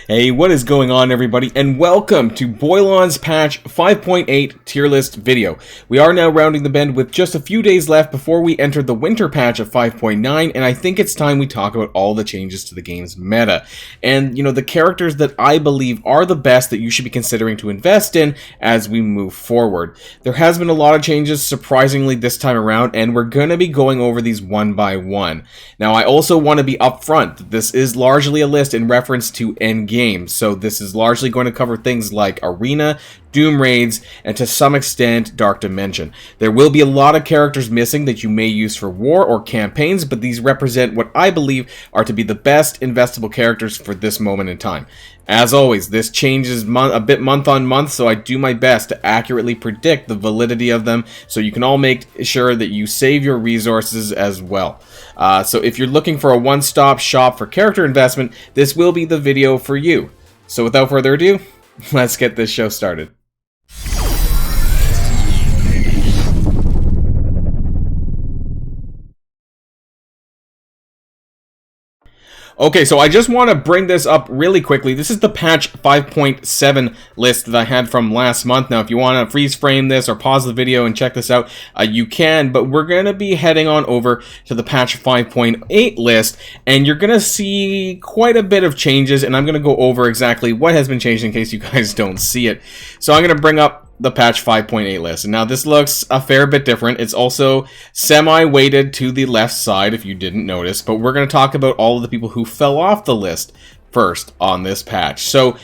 Hey, what is going on, everybody, and welcome to Boilon's patch 5.8 tier list video. We are now rounding the bend with just a few days left before we enter the winter patch of 5.9, and I think it's time we talk about all the changes to the game's meta. And, the characters that I believe are the best that you should be considering to invest in as we move forward. There has been a lot of changes, surprisingly, this time around, and we're going to be going over these one by one. Now, I also want to be upfront that this is largely a list in reference to endgame. So this is largely going to cover things like Arena, Doom Raids, and to some extent Dark Dimension. There will be a lot of characters missing that you may use for war or campaigns, but these represent what I believe are to be the best investable characters for this moment in time. As always, this changes a bit month on month, so I do my best to accurately predict the validity of them, so you can all make sure that you save your resources as well. So if you're looking for a one-stop shop for character investment, this will be the video for you. So without further ado, let's get this show started. Okay, so I just want to bring this up really quickly. This is the patch 5.7 list that I had from last month. Now, if you want to freeze frame this or pause the video and check this out, you can, but we're going to be heading on over to the patch 5.8 list, and you're going to see quite a bit of changes, and I'm going to go over exactly what has been changed in case you guys don't see it. So I'm going to bring up the patch 5.8 list. And now this looks a fair bit different. It's also semi-weighted to the left side if you didn't notice, but we're going to talk about all of the people who fell off the list first on this patch. So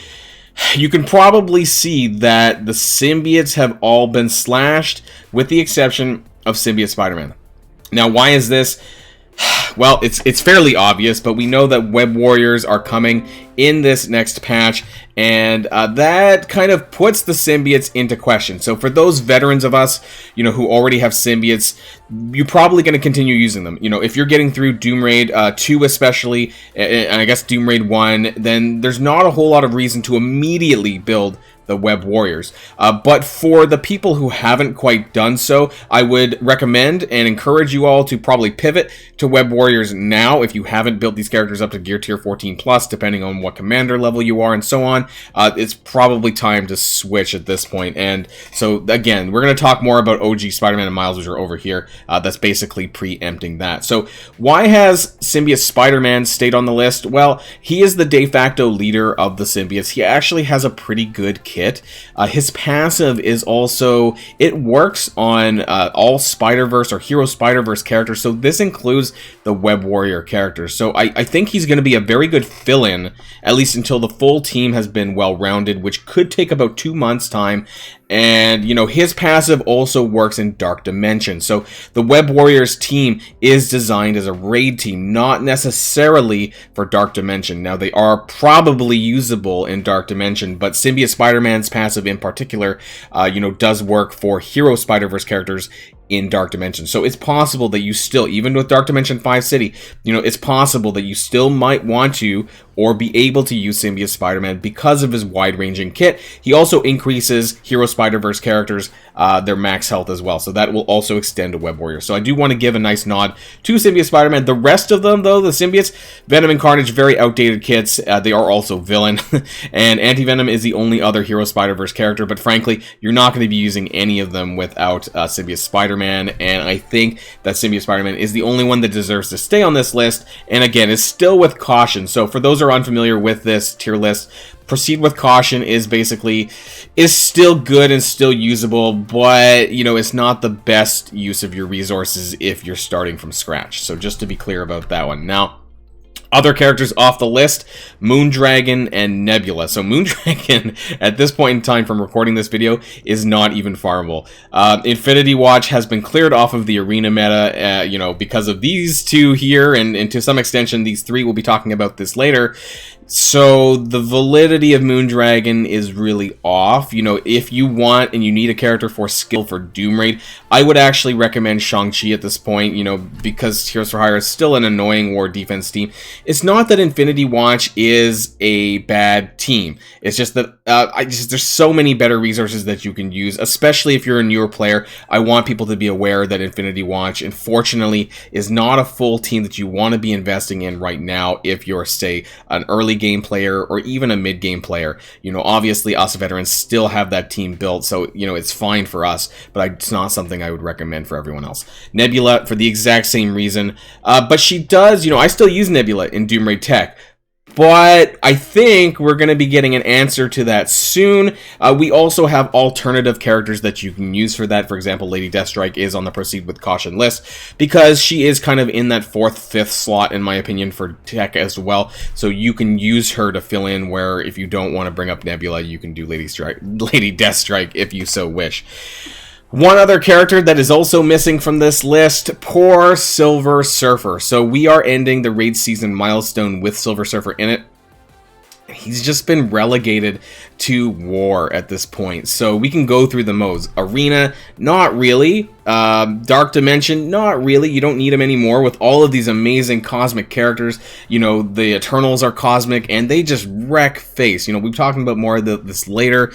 you can probably see that the symbiotes have all been slashed with the exception of symbiote Spiderman. Now, why is this? Well, it's fairly obvious, but we know that web warriors are coming in this next patch, and that kind of puts the symbiotes into question. So for those veterans of us, who already have symbiotes, you're probably going to continue using them. If you're getting through Doom Raid 2 especially, and I guess Doom Raid 1, then there's not a whole lot of reason to immediately build the web warriors. But for the people who haven't quite done so, I would recommend and encourage you all to probably pivot to web warriors now if you haven't built these characters up to gear tier 14 plus, depending on what commander level you are and so on. It's probably time to switch at this point. And so again, we're going to talk more about OG Spider-Man and Miles, which are over here. That's basically preempting that. So why has symbiote Spider-Man stayed on the list? Well, he is the de facto leader of the symbiotes. He actually has a pretty good kit. His passive is also, it works on all Spider-Verse or Hero Spider-Verse characters, so this includes the Web Warrior characters. So I think he's going to be a very good fill-in, at least until the full team has been well-rounded, which could take about 2 months' time. And, his passive also works in Dark Dimension. So the Web Warriors team is designed as a raid team, not necessarily for Dark Dimension. Now, they are probably usable in Dark Dimension, but Symbiote Spider-Man's passive in particular, does work for Hero Spider-Verse characters in Dark Dimension. So it's possible that you still, even with Dark Dimension 5 City, it's possible that you still might want to or be able to use Symbiote Spider-Man because of his wide-ranging kit. He also increases Hero Spider-Verse characters, their max health as well, so that will also extend to Web Warrior. So I do want to give a nice nod to Symbiote Spider-Man. The rest of them, though, the symbiotes, Venom and Carnage, very outdated kits. They are also villain, and Anti-Venom is the only other Hero Spider-Verse character, but frankly, you're not going to be using any of them without Symbiote Spider-Man, and I think that Symbiote Spider-Man is the only one that deserves to stay on this list, and again, is still with caution. So for those who are unfamiliar with this tier list, proceed with caution is still good and still usable, but it's not the best use of your resources if you're starting from scratch. So just to be clear about that one. Now, other characters off the list, Moondragon and Nebula. So Moondragon, at this point in time from recording this video, is not even farmable. Infinity Watch has been cleared off of the arena meta, because of these two here, and to some extension, these three. We'll be talking about this later. So the validity of Moondragon is really off. If you want and you need a character for skill for Doom Raid, I would actually recommend Shang-Chi at this point, because Heroes for Hire is still an annoying war defense team. It's not that Infinity Watch is a bad team. It's just that there's so many better resources that you can use, especially if you're a newer player. I want people to be aware that Infinity Watch, unfortunately, is not a full team that you want to be investing in right now if you're, say, an early game player or even a mid-game player. You know, obviously us veterans still have that team built, so, you know, it's fine for us, but it's not something I would recommend for everyone else. Nebula, for the exact same reason, but she does, you know, I still use Nebula in Doom Raid Tech. But I think we're going to be getting an answer to that soon. We also have alternative characters that you can use for that. For example, Lady Deathstrike is on the Proceed with Caution list because she is kind of in that 4th, 5th slot, in my opinion, for tech as well. So you can use her to fill in where if you don't want to bring up Nebula, you can do Lady Deathstrike if you so wish. One other character that is also missing from this list, poor Silver Surfer. So we are ending the raid season milestone with Silver Surfer in it. He's just been relegated to war at this point. So we can go through the modes. Arena, not really. Dark Dimension, not really. You don't need him anymore with all of these amazing cosmic characters. You know, the Eternals are cosmic and they just wreck face. You know, we'll be talking about more of this later.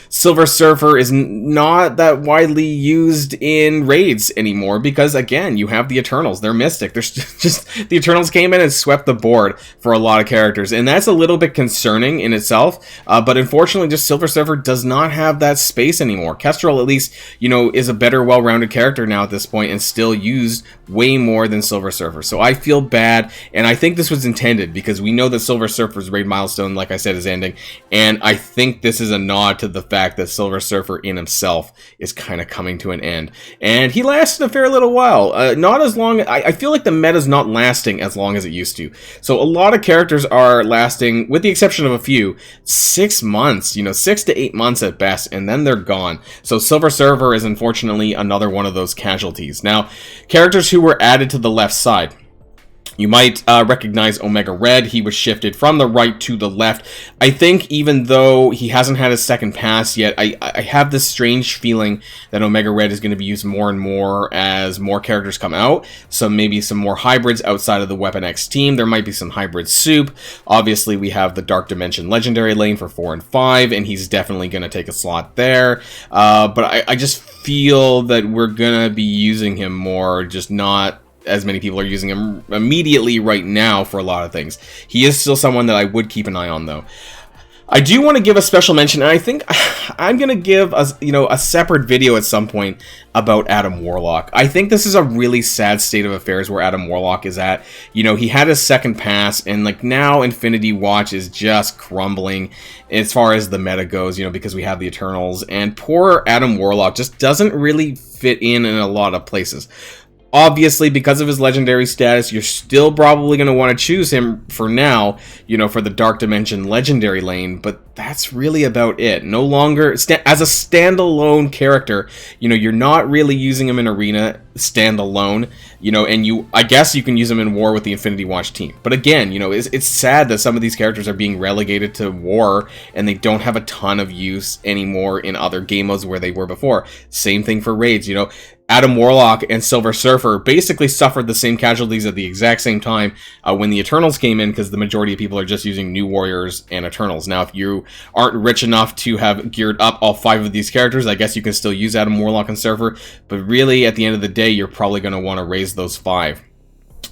Silver Surfer is not that widely used in raids anymore because, again, you have the Eternals. They're mystic. There's just the Eternals came in and swept the board for a lot of characters, and that's a little bit concerning in itself. But unfortunately, just Silver Surfer does not have that space anymore. Kestrel, at least, you know, is a better, well-rounded character now at this point, and still used way more than Silver Surfer. So I feel bad, and I think this was intended because we know that Silver Surfer's raid milestone, like I said, is ending, and I think this is a nod to the fact that Silver Surfer in himself is kind of coming to an end. And he lasted a fair little while. Not as long. I feel like the meta's not lasting as long as it used to. So a lot of characters are lasting, with the exception of a few, 6 months, you know, 6 to 8 months at best, and then they're gone. So Silver Surfer is unfortunately another one of those casualties. Now, characters who were added to the left side. You might recognize Omega Red. He was shifted from the right to the left. I think even though he hasn't had his second pass yet, I have this strange feeling that Omega Red is going to be used more and more as more characters come out. So maybe some more hybrids outside of the Weapon X team. There might be some hybrid soup. Obviously, we have the Dark Dimension Legendary lane for 4 and 5, and he's definitely going to take a slot there. But I just feel that we're going to be using him more, just not as many people are using him immediately right now for a lot of things. He is still someone that I would keep an eye on, though. I do want to give a special mention, and I think I'm going to give a separate video at some point about Adam Warlock. I think this is a really sad state of affairs where Adam Warlock is at. You know, he had his second pass, and like now Infinity Watch is just crumbling as far as the meta goes, you know, because we have the Eternals, and poor Adam Warlock just doesn't really fit in a lot of places. Obviously, because of his legendary status, you're still probably going to want to choose him for now, you know, for the Dark Dimension Legendary lane, but that's really about it. No longer, as a standalone character, you know, you're not really using him in Arena standalone, you know, and I guess you can use him in War with the Infinity Watch team. But again, you know, it's sad that some of these characters are being relegated to War, and they don't have a ton of use anymore in other game modes where they were before. Same thing for raids, you know. Adam Warlock and Silver Surfer basically suffered the same casualties at the exact same time when the Eternals came in, because the majority of people are just using New Warriors and Eternals. Now, if you aren't rich enough to have geared up all 5 of these characters, I guess you can still use Adam Warlock and Surfer, but really, at the end of the day, you're probably going to want to raise those 5.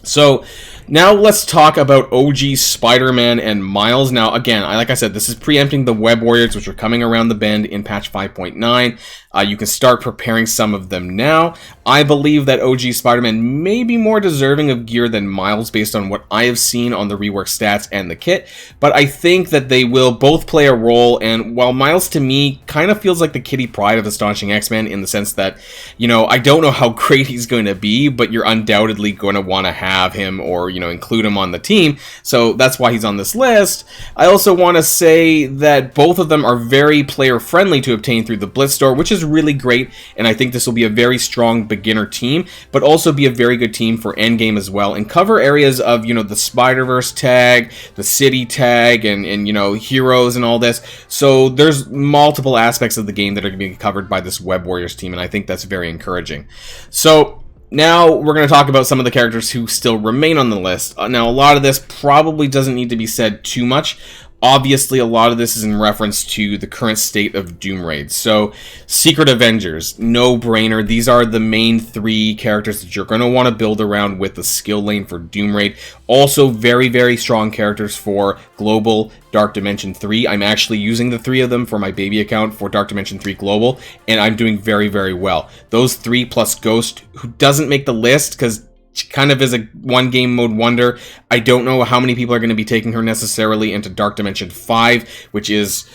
So, now let's talk about OG Spider-Man and Miles. Now, again, like I said, this is preempting the Web Warriors, which are coming around the bend in patch 5.9. You can start preparing some of them now. I believe that OG Spider-Man may be more deserving of gear than Miles based on what I have seen on the rework stats and the kit, but I think that they will both play a role, and while Miles to me kind of feels like the Kitty Pryde of Astonishing XMen in the sense that, you know, I don't know how great he's going to be, but you're undoubtedly going to want to have him or, you know, include him on the team, so that's why he's on this list. I also want to say that both of them are very player-friendly to obtain through the Blitz store, which is really great, and I think this will be a very strong beginner team, but also be a very good team for endgame as well, and cover areas of, you know, the Spider-Verse tag, the City tag, and you know, heroes and all this. So there's multiple aspects of the game that are going to be covered by this Web Warriors team, and I think that's very encouraging. So now we're going to talk about some of the characters who still remain on the list. Now, a lot of this probably doesn't need to be said too much. Obviously, a lot of this is in reference to the current state of Doom Raid. So, Secret Avengers, no-brainer. These are the main 3 characters that you're going to want to build around with the skill lane for Doom Raid. Also, very, very strong characters for Global Dark Dimension 3. I'm actually using the 3 of them for my baby account for Dark Dimension 3 Global, and I'm doing very, very well. Those 3 plus Ghost, who doesn't make the list because she kind of is a one-game mode wonder. I don't know how many people are going to be taking her necessarily into Dark Dimension 5, which is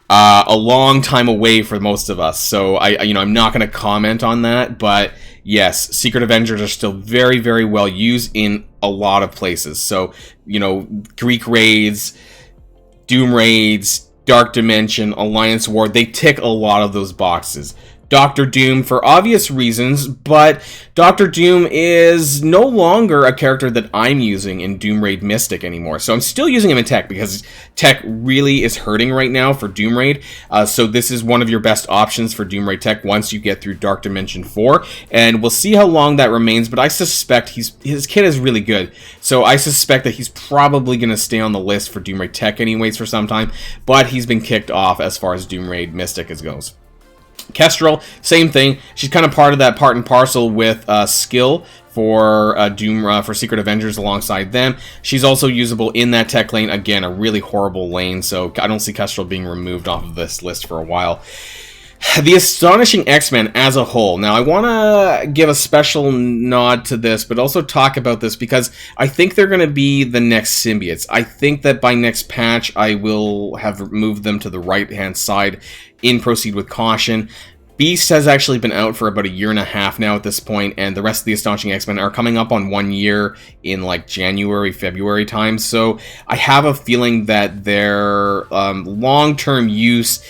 a long time away for most of us. So I'm not going to comment on that. But yes, Secret Avengers are still very, very well used in a lot of places. So Greek raids, Doom raids, Dark Dimension, Alliance War, they tick a lot of those boxes. Doctor Doom for obvious reasons, but Doctor Doom is no longer a character that I'm using in Doom Raid Mystic anymore. So I'm still using him in Tech because Tech really is hurting right now for Doom Raid. So this is one of your best options for Doom Raid Tech once you get through Dark Dimension 4. And we'll see how long that remains, but I suspect his kit is really good. So I suspect that he's probably going to stay on the list for Doom Raid Tech anyways for some time, but he's been kicked off as far as Doom Raid Mystic goes. Kestrel, same thing. She's kind of part of that part and parcel with skill for for Secret Avengers alongside them. She's also usable in that tech lane. Again, a really horrible lane, so I don't see Kestrel being removed off of this list for a while. The Astonishing XMen as a whole. Now, I want to give a special nod to this, but also talk about this because I think they're going to be the next symbiotes. I think that by next patch, I will have moved them to the right-hand side in Proceed with Caution. Beast has actually been out for about a year and a half now at this point, and the rest of the Astonishing X-Men are coming up on 1 year in like January, February time. So I have a feeling that their long-term use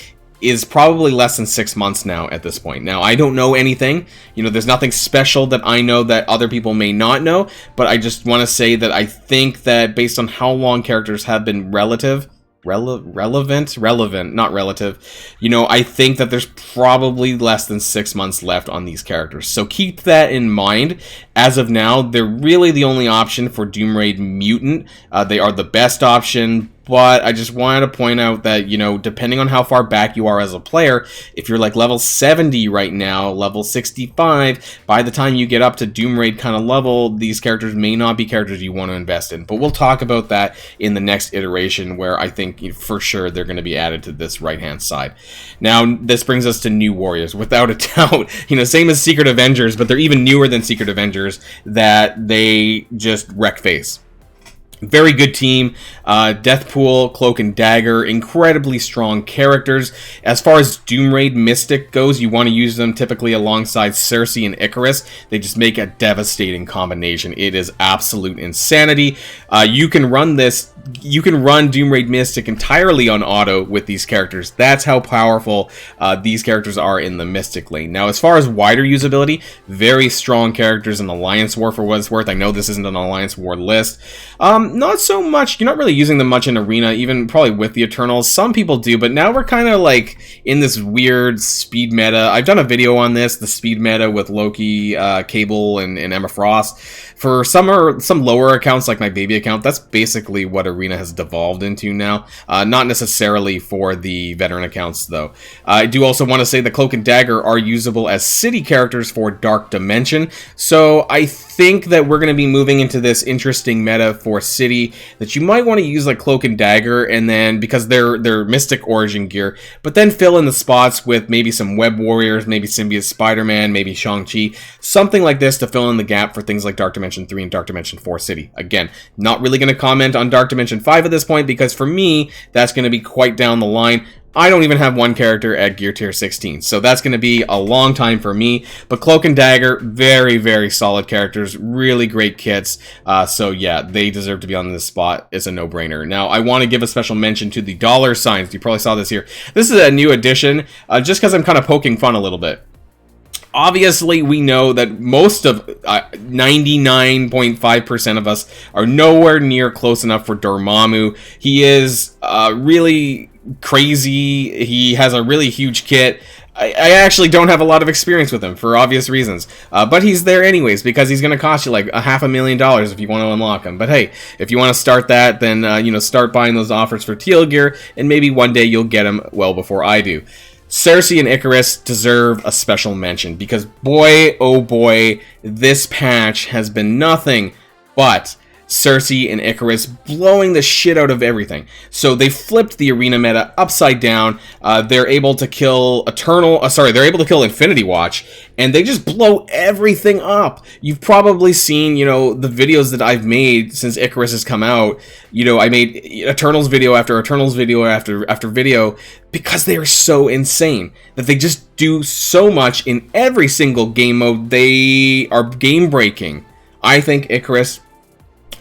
is probably less than 6 months now at this point. Now, I don't know anything. There's nothing special that I know that other people may not know, but I just want to say that I think that based on how long characters have been relevant, not relative. I think that there's probably less than 6 months left on these characters. So keep that in mind. As of now, they're really the only option for Doom Raid Mutant. They are the best option, but I just wanted to point out that, depending on how far back you are as a player, if you're like level 70 right now, level 65, by the time you get up to Doom Raid kind of level, these characters may not be characters you want to invest in. But we'll talk about that in the next iteration where I think for sure they're going to be added to this right-hand side. Now, this brings us to New Warriors, without a doubt. Same as Secret Avengers, but they're even newer than Secret Avengers, that they just wreck face. Very good team. Deathpool, Cloak and Dagger, incredibly strong characters. As far as Doom Raid Mystic goes, you want to use them typically alongside Cersei and Icarus. They just make a devastating combination. It is absolute insanity. You can run Doom Raid Mystic entirely on auto with these characters. That's how powerful these characters are in the Mystic lane. Now, as far as wider usability, very strong characters in Alliance War for what it's worth. I know this isn't an Alliance War list. Not so much. You're not really using them much in Arena, even probably with the Eternals. Some people do, but now we're kind of like in this weird speed meta. I've done a video on this, the speed meta with Loki, Cable, and Emma Frost. For some lower accounts, like my baby account, that's basically what Arena has devolved into now. Not necessarily for the veteran accounts, though. I do also want to say the Cloak and Dagger are usable as city characters for Dark Dimension. So I think that we're going to be moving into this interesting meta for city that you might want to use like Cloak and Dagger, and then because they're Mystic Origin gear, but then fill in the spots with maybe some Web Warriors, maybe Symbiote Spider-Man, maybe Shang-Chi, something like this to fill in the gap for things like Dark Dimension 3 and Dark Dimension 4 City. Again, not really going to comment on Dark Dimension 5 at this point because for me, that's going to be quite down the line. I don't even have one character at Gear Tier 16, so that's going to be a long time for me. But Cloak and Dagger, very, very solid characters, really great kits. So yeah, they deserve to be on this spot. It's a no-brainer. Now, I want to give a special mention to the dollar signs. You probably saw this here. This is a new addition, just because I'm kind of poking fun a little bit. Obviously, we know that most of 99.5% of us are nowhere near close enough for Dormammu. He is really crazy. He has a really huge kit. I actually don't have a lot of experience with him for obvious reasons, but he's there anyways because he's going to cost you like $500,000 if you want to unlock him. But hey, if you want to start that, then start buying those offers for teal gear, and maybe one day you'll get him well before I do. Cersei and Icarus deserve a special mention because boy, oh boy, this patch has been nothing but Cersei and Icarus blowing the shit out of everything. So they flipped the arena meta upside down. They're able to kill they're able to kill Infinity Watch, and they just blow everything up. You've probably seen, the videos that I've made since Icarus has come out. I made Eternals video after Eternals video after video because they are so insane that they just do so much in every single game mode. They are game breaking. I think Icarus,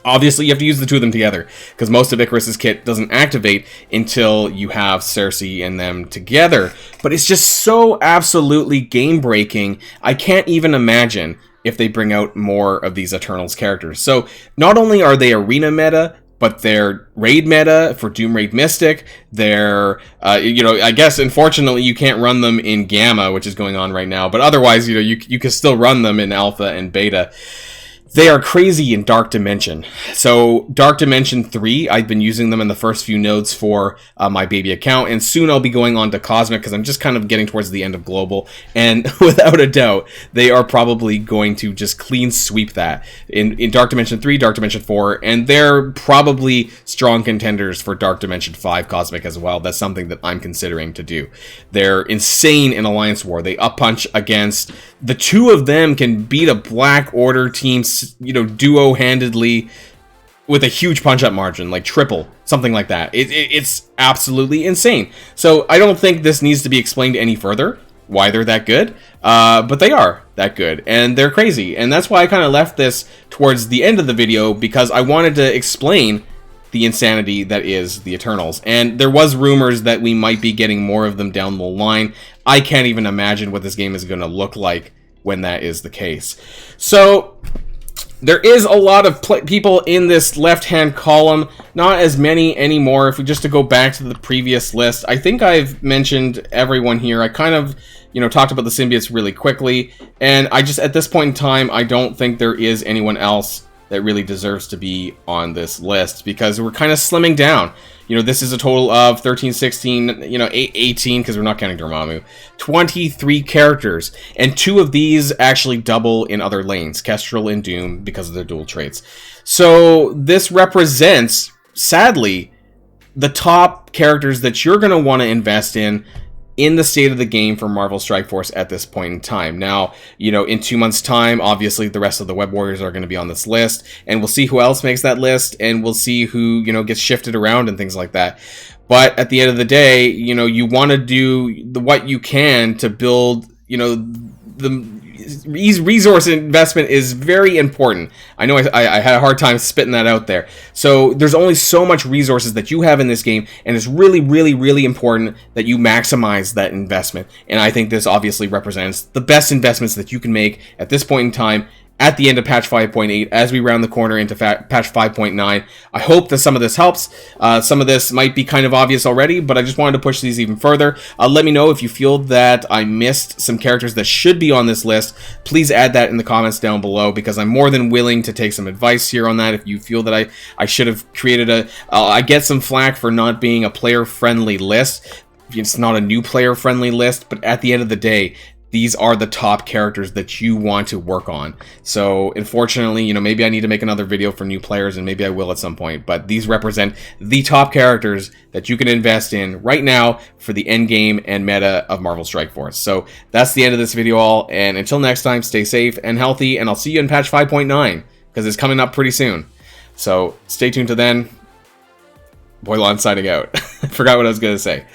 obviously, you have to use the two of them together, because most of Icarus's kit doesn't activate until you have Cersei and them together. But it's just so absolutely game-breaking, I can't even imagine if they bring out more of these Eternals characters. So, not only are they arena meta, but they're raid meta for Doom Raid Mystic. They're, I guess, unfortunately, you can't run them in Gamma, which is going on right now. But otherwise, you can still run them in Alpha and Beta. They are crazy in Dark Dimension. So, Dark Dimension 3, I've been using them in the first few nodes for my baby account, and soon I'll be going on to Cosmic, because I'm just kind of getting towards the end of Global, and without a doubt, they are probably going to just clean sweep that in Dark Dimension 3, Dark Dimension 4, and they're probably strong contenders for Dark Dimension 5 Cosmic as well. That's something that I'm considering to do. They're insane in Alliance War. They up-punch against... The two of them can beat a Black Order team, duo-handedly with a huge punch-up margin, like triple, something like that. It's absolutely insane. So I don't think this needs to be explained any further, why they're that good, but they are that good, and they're crazy. And that's why I kind of left this towards the end of the video, because I wanted to explain the insanity that is the Eternals. And there was rumors that we might be getting more of them down the line. I can't even imagine what this game is going to look like when that is the case. So there is a lot of people in this left-hand column, not as many anymore. If we just to go back to the previous list, I think I've mentioned everyone here. I kind of, talked about the symbiotes really quickly, and I just, at this point in time, I don't think there is anyone else that really deserves to be on this list, because we're kind of slimming down. This is a total of 13, 16, 18, because we're not counting Dormammu. 23 characters, and 2 of these actually double in other lanes, Kestrel and Doom, because of their dual traits. So this represents, sadly, the top characters that you're going to want to invest in the state of the game for Marvel Strike Force at this point in time. Now, in 2 months' time, obviously the rest of the Web Warriors are going to be on this list, and we'll see who else makes that list, and we'll see who, gets shifted around and things like that. But at the end of the day, you want to do what you can to build, the resource investment is very important. I know I had a hard time spitting that out there. So there's only so much resources that you have in this game, and it's really, really, really important that you maximize that investment. And I think this obviously represents the best investments that you can make at this point in time, at the end of patch 5.8, as we round the corner into patch 5.9. I hope that some of this helps. Some of this might be kind of obvious already, but I just wanted to push these even further. Let me know if you feel that I missed some characters that should be on this list. Please add that in the comments down below, because I'm more than willing to take some advice here on that. If you feel that I should have created I get some flack for not being a player-friendly list. It's not a new player-friendly list, but at the end of the day, these are the top characters that you want to work on. So, unfortunately, maybe I need to make another video for new players, and maybe I will at some point, but these represent the top characters that you can invest in right now for the end game and meta of Marvel Strike Force. So, that's the end of this video all, and until next time, stay safe and healthy, and I'll see you in patch 5.9, because it's coming up pretty soon. So, stay tuned to then. Boilon signing out. I forgot what I was going to say.